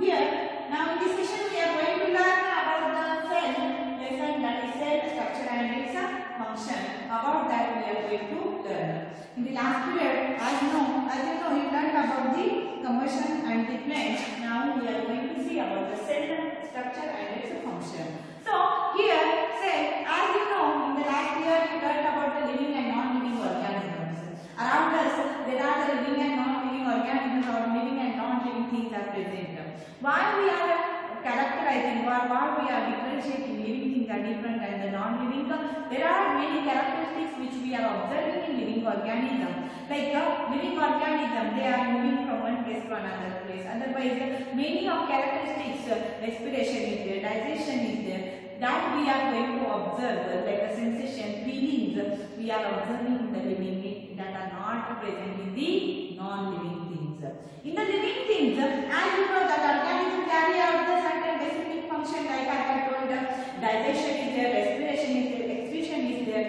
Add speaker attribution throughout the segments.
Speaker 1: here, now in this session we are going to learn about the cell lesson, that is cell structure and its function. About that we are going to learn. In the last period, as you know, we learned about the combustion and the plant. Now we are going to see about the cell structure and its function. So here, cell, as you know, in the last year we learned about the living and non-living organisms. Around us, there are the living and non-living organisms, or living and non-living things are present. Why we are characterizing, or why we are differentiating living things are different than the non-living? There are many characteristics which we are observing in living organisms. Like living organisms, they are moving from one place to another place. Otherwise, many of characteristics, respiration is there, digestion is there, that we are going to observe, like a sensation, feelings, we are observing in the living that are not present in the non-living things. In the living things, as you know, that organisms carry out the certain specific function, like I have told, digestion is there, respiration is there, excretion is there,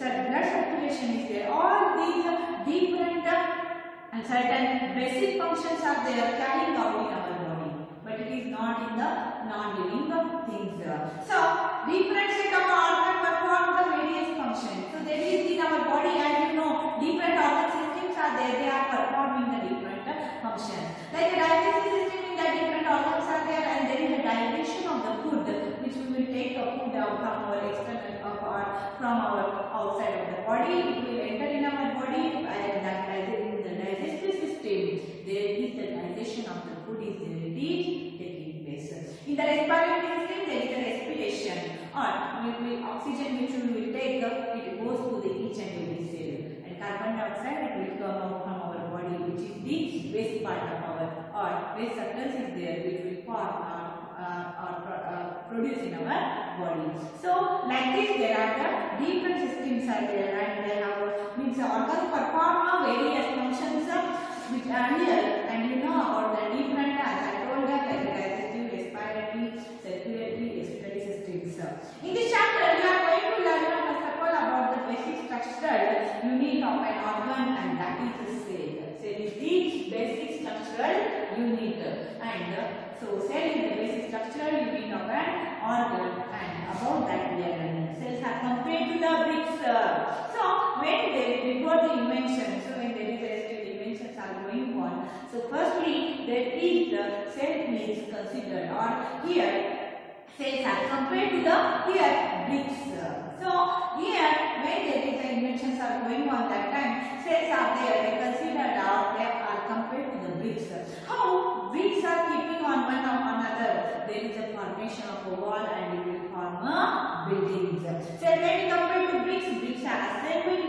Speaker 1: blood circulation is there. All these different and certain basic functions are there carrying out in our body, but it is not in the non-living things. So, different set of organs perform the various functions. So, there is in our body, as you know, different organ systems are there, they are performing the different functions. Like the digestive system, in the different organs are there, and there is a digestion of the food, which we will take the food out from our external or from our outside of the body. It will enter in our body, and that in the digestive system, there is the digestion of the food is there. It is taking place. In the respiratory system, there is a respiration, or oxygen which we will take, it goes to the each and every cell, and carbon dioxide it will come out from our body, which is the waste part of our, or waste substance is there, which will form or produce in our body. So, like this, there are the different systems are there, and they have means organs perform various functions which are here, and you know about the different, as I told that, like digestive, respiratory, circulatory, respiratory systems. In this chapter, we are going to learn first of all about the basic structural unit of an organ, and that is the cell. Cell is the basic structural unit, and so cell is the basic structural unit of an organ, and about that we are learning. Cells are compared to the bricks. So when before the invention, so when there is still inventions are going on. So firstly, there is the cell is considered, or here cells are compared to the bricks. So here when there is the inventions are going on, that time cells are there, they considered, or they are compared to the bricks. How bricks are keeping on one of another, there is a formation of a wall, and it will form a buildings. So when we compare to bricks, bricks are assembled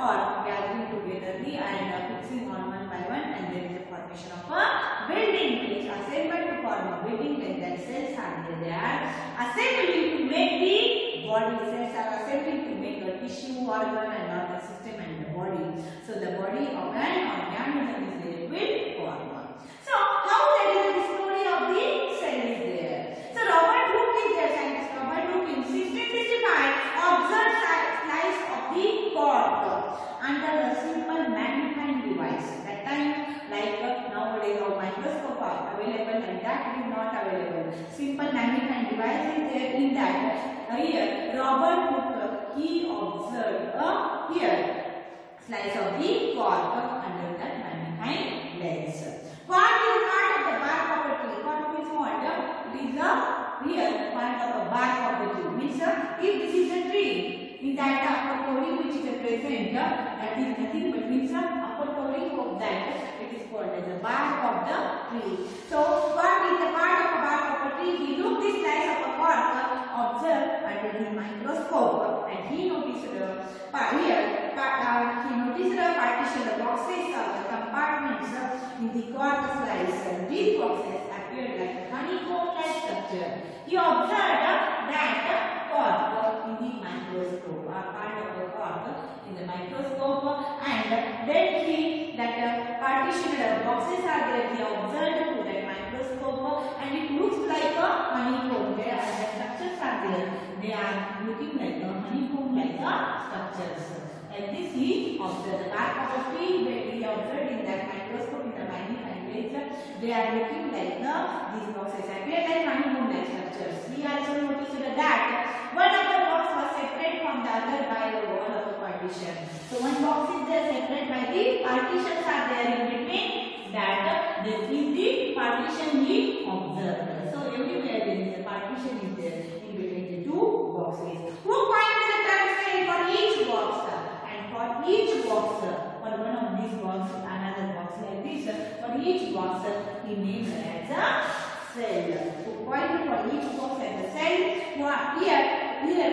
Speaker 1: or gathering togetherly and fixing on one by one, and there is a formation of a building. Bricks assembled to form a building, like that cells are there. They are assembling to make the body. Cells are assembling to make a tissue, organ, and organ system and the body. So the body of an organism is there with form. So how there is a discovery of the cell is there. So Robert Hooke is there, scientist Robert Hooke in 1665 observed slice of the cork under a simple magnifying device. That time, like nowadays our microscope are available, and that is not available. Simple magnifying device is there. In that here Robert Hooke he observed here slice of the cork under that magnifying lens. What is part of the bark of a tree? What means what? It is the real part of the bark of the tree. Means if this is a tree, in that upper covering which is present, that is nothing but means upper covering of that. It is called as the bark of the tree. So what is the part of the bark of a tree? He looked this slice of a cork, observed under his microscope, and he noticed here. He noticed the partition, the boxes of the compartments in the cork slice. These boxes appeared like honeycomb-like structure. He observed that cork in the microscope, or part of the cork in the microscope, and then he that partition boxes are there. He observed to that microscope, and it looks like a honeycomb. There are the structures are there. They are looking like a honeycomb-like structures. And this he observed the bark of a tree, where he observed in that microscope in the magnifying lens. They are looking like these boxes appear like honeycomb-like structures. We also noticed that one of the box was separate from the other by a wall of a partition. So one box is there separate by the partitions are there in between. That this is the partition we observed. So everywhere there is a partition is there in between the two boxes. Who pointed the term cell for each box? And for each box, for one of these boxes, another box like this, for each box he named as a cell. Who pointed for each box as a cell? Here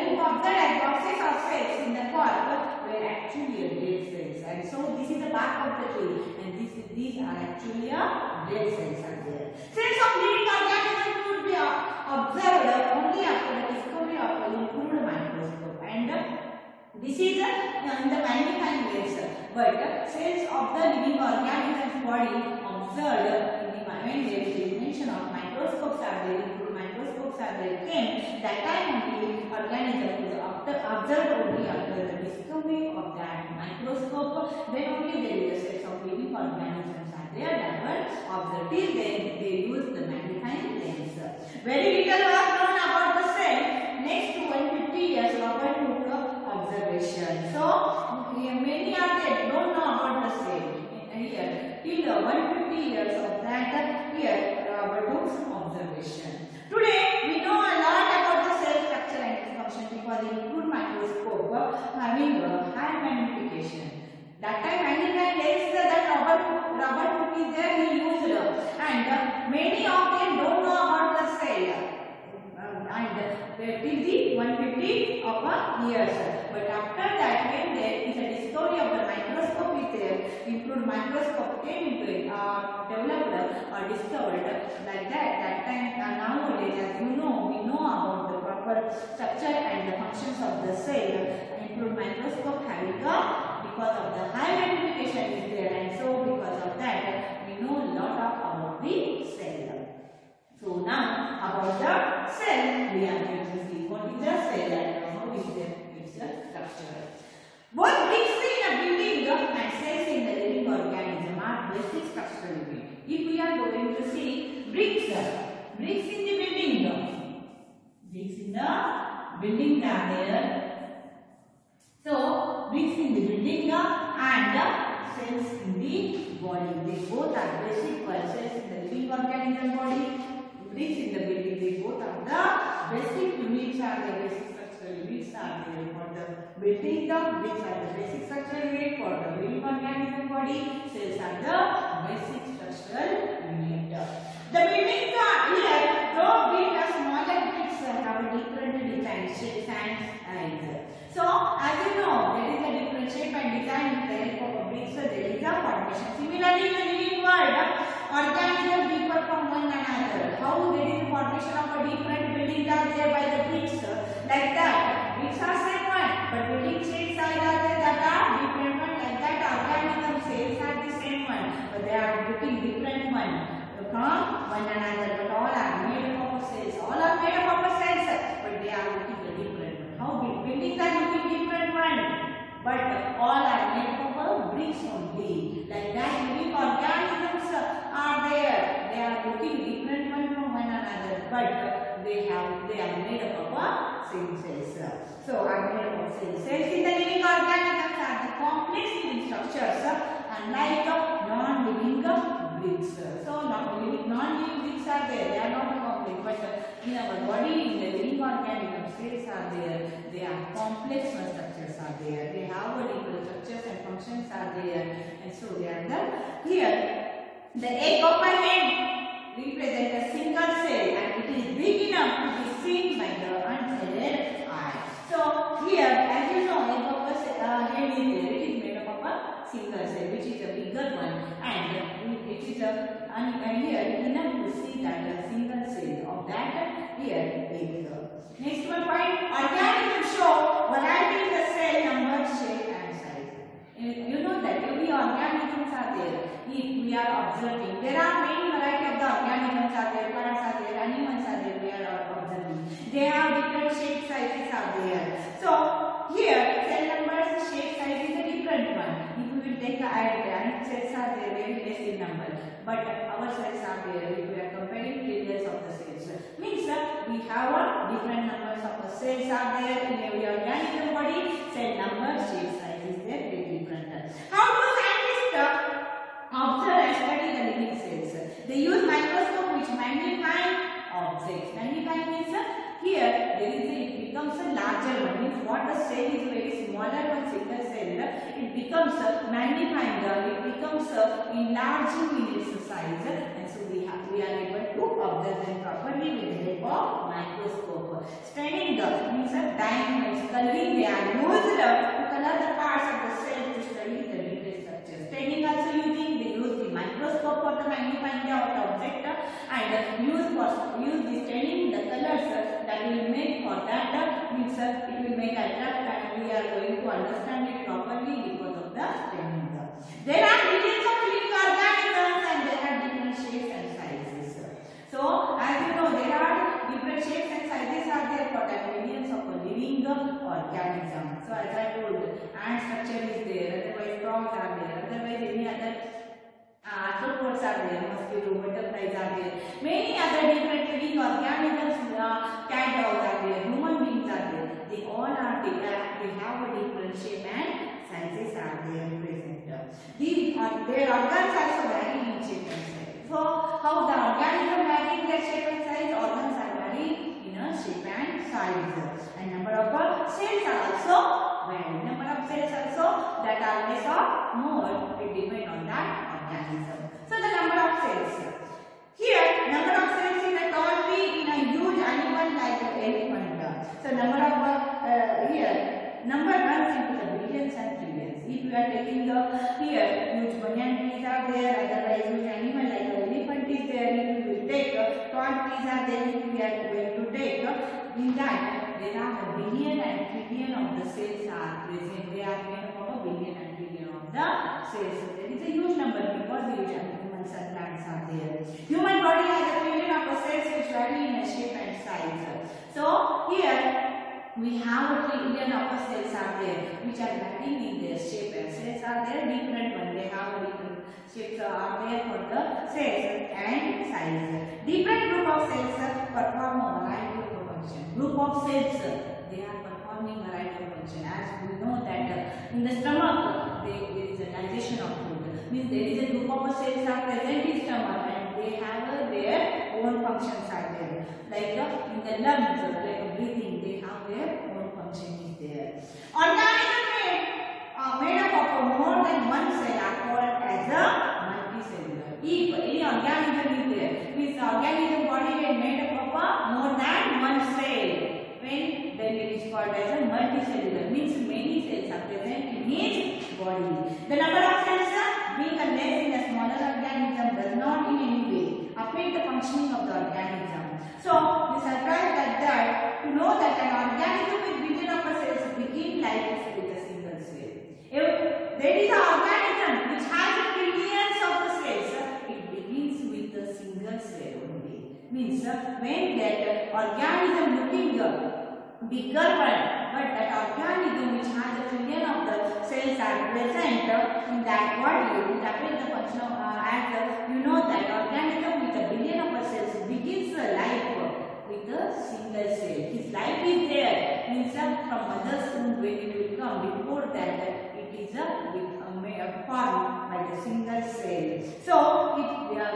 Speaker 1: who observed as boxes or cells in the corp were actually a dead cells. And so this is the bark of the tree, and these are actually a dead cells are there. Cells of living organisms could be observed only after the discovery of an improved microscope, and this is in the magnifying glass. But cells of the living organism's body observed in the when there is invention of microscopes are there, improved microscopes are there came, that time only organism is observed only after the discovery of that microscope. Then only there is a cells of living organisms are there that were observed. Till then they use the magnifying lens. Very little was known about the cell. Next to 150 years Robert took observation. So many are there don't know about the cell. Here till 150 years of that here Robert took observation. Today we know a lot about the cell structure and its function because the improved microscope having high magnification. That time magnifying lens that Robert Hooke is there he used, and many of them don't know about the cell. And till the 150 of years. But after that, when there is a discovery of the microscope is there, improved microscope came into it, developed or discovered like that. That time nowadays, as you know, we know about the proper structure and the functions of the cell. Improved microscope having because of the high magnification is there, and so because of that, we know a lot about the cell. So now about the cell, we are going to see what is the cell and how is its structure. Both bricks in a building and cells in the living organism are basic structural units. If we are going to see bricks in the building are there. So bricks in the building and cells in the body. They both are basic for cells in the living organism body. Bricks in the building, they both are the basic units are the basic structural units are there for the building. The bricks are the basic structural unit for the living organism body. Cells are the basic structural unit. The buildings are here, though built as smaller bricks have a different design, shapes and size. So as you know, there is a different shape and design in the help of bricks, so there is a formation. Similarly, in the living world, organisms differ from one another. How there is a formation of a different buildings are there by the bricks, like that. Bricks are same one, but building shape size are there that are different one, like that. Organism cells are the same one, but they are looking different one from one another. But all are made up of cells. All are made up of cells, but they are looking different. How buildings are looking different one, but all are made up of bricks only. Like that, living organisms are there. They are looking different one from one another, but they are made up of same cells. So are made up of cells. Cells in the living organisms are the complex living structures, unlike non-living bricks. So non-living bricks are there. They are not complex, but in our body, in the living organisms, cells are there. They are complex structures are there. They have different structures and functions are there, and so they are the here. The egg of a hen represents a single cell, and it is big enough to be seen by the unaided eye. So here, as you know, egg of a hen is there. It is made up of a single cell, which is a bigger one, and it is here enough to see that a single cell of that here egg. Next one point, organisms show variety in the cell number, shape and size. You know that every organisms are there. If we are observing, there are many variety of the organisms are there, plants are there, animals are there, we are observing. They have different shape sizes are there. So here, cell numbers, shape size is a different one. If we will take the cells are there very less in number, but our cells are there. If we are comparing trillions of the cells, means we have different numbers of the cells are there in every organism body. Cell number, shape, size is there very different. How do scientists observe and study the living cells? They use microscope which magnify objects. Magnifying means here there is it becomes a larger one. Means what the cell is very smaller one single cell, it becomes magnifying it becomes enlarging in its size, and so we are able to observe them properly with the help of microscope. Staining means diamonds, coloring they are used to color the parts of the cell to study the detailed structure. Staining also they use the microscope for the magnifying the object, and use the staining the colors that will make for that means it will make attract, and we are going to understand it properly because of the staining. There are millions of living organisms and there are different shapes and sizes. So as you know, there are different shapes and sizes are there for the millions of living organisms. So as I told, ant structure is there, otherwise frogs are there, otherwise any other arthropods are there, mosquito, butterflies are there, many other different living organisms, cat dogs are there, human beings are there. They all are there. They have a different shape and sizes are there present. Their organs also vary in shape and size. So how the organism vary in their shape and size? Organs are vary in a shape and size. And number of cells are also vary. Number of cells also that are less or more will depend on that organism. So the number of cells. Here number of cells in a tall tree in a huge animal like an elephant. So number of here number runs into the billions and trillions. If you are taking the here huge banyan trees are there, otherwise huge animal like an elephant is there. If you will take tall trees are there, if we are going to take in that there are a billion and trillion of the cells are present. They are made up of a billion and trillion of the cells. So there is a huge number because huge animals and plants are there. Human body has a trillion of the cells which vary in a shape and size. So here we have a trillion of the cells are there which are varying in their shape, and cells are there different one. They have different shapes are there for the cells and size. Different group of cells perform a variety of function. Group of cells they are performing variety of function. As we know that in the stomach there is a digestion of food. Means there is a group of cells are present in stomach and they have their own functions are there. Like in the lungs, like breathing, they have their own function is there. Organisms made up of more than one cell are called as a multicellular. If any organism is there, means the organism body is made up of more than one cell. Then it is called as a multicellular. Means many cells are present in each body. The number of cells being less in a smaller organism does not in any way affect the functioning of the organism. So we surprised at that to know that an organism with billion of cells begin life with a single cell. If there is an organism which has billions of the cells, it begins with a single cell only. Means when that organism looking bigger one, but that organism which has a trillion of the cells are present in that body, it affects the function of as you know that organism with a billion of cells begins life with a single cell. His life is there, means from mother's womb when it will come. Before that it is formed by the single cell. So it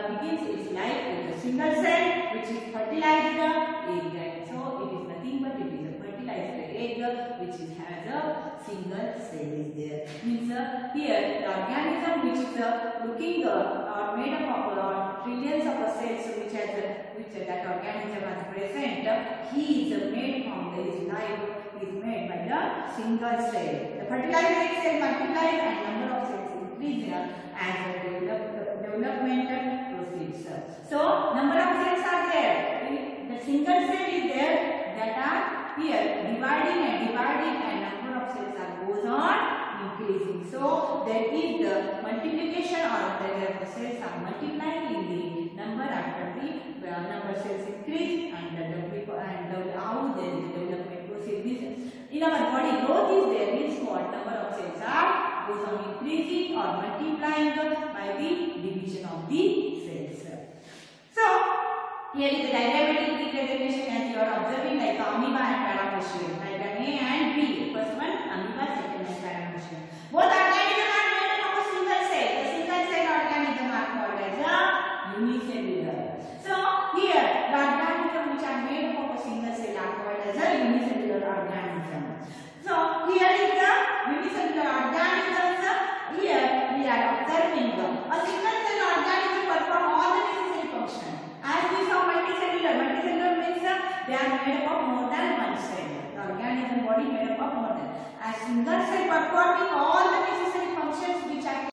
Speaker 1: begins its life with a single cell which is fertilized egg. So it is nothing but it is a fertilized egg which has a single cell is there. Means here the organism which is looking or made up of trillions of cells which that organism has present, he is made from his life is made by the single cell. The fertilized egg cell multiplies and number of cells increase as the development proceeds. So number of cells are there. The single cell is there that are here dividing and number of cells goes on increasing. So there is the multiplication or the cells are multiplying in the number after the number cells increase and how the development proceeds. In our body growth is there means what number of cells are goes on increasing or multiplying by the division of the cells. So, here is the diagrammatic representation as you are observing, like amoeba and paramecium. Diagram A and B. First one amoeba, second one paramecium. Both organisms are made up of a single cell. The single cell organism are called as a unicellular. So here the organism which are made up of a single cell are called as a unicellular organism. So here is the unicellular organisms. Here we are observing a single cell organism perform all the necessary functions. As we saw multicellular means they are made up of more than one cell. The organism body made up of more than. As single cell performing all the necessary functions which are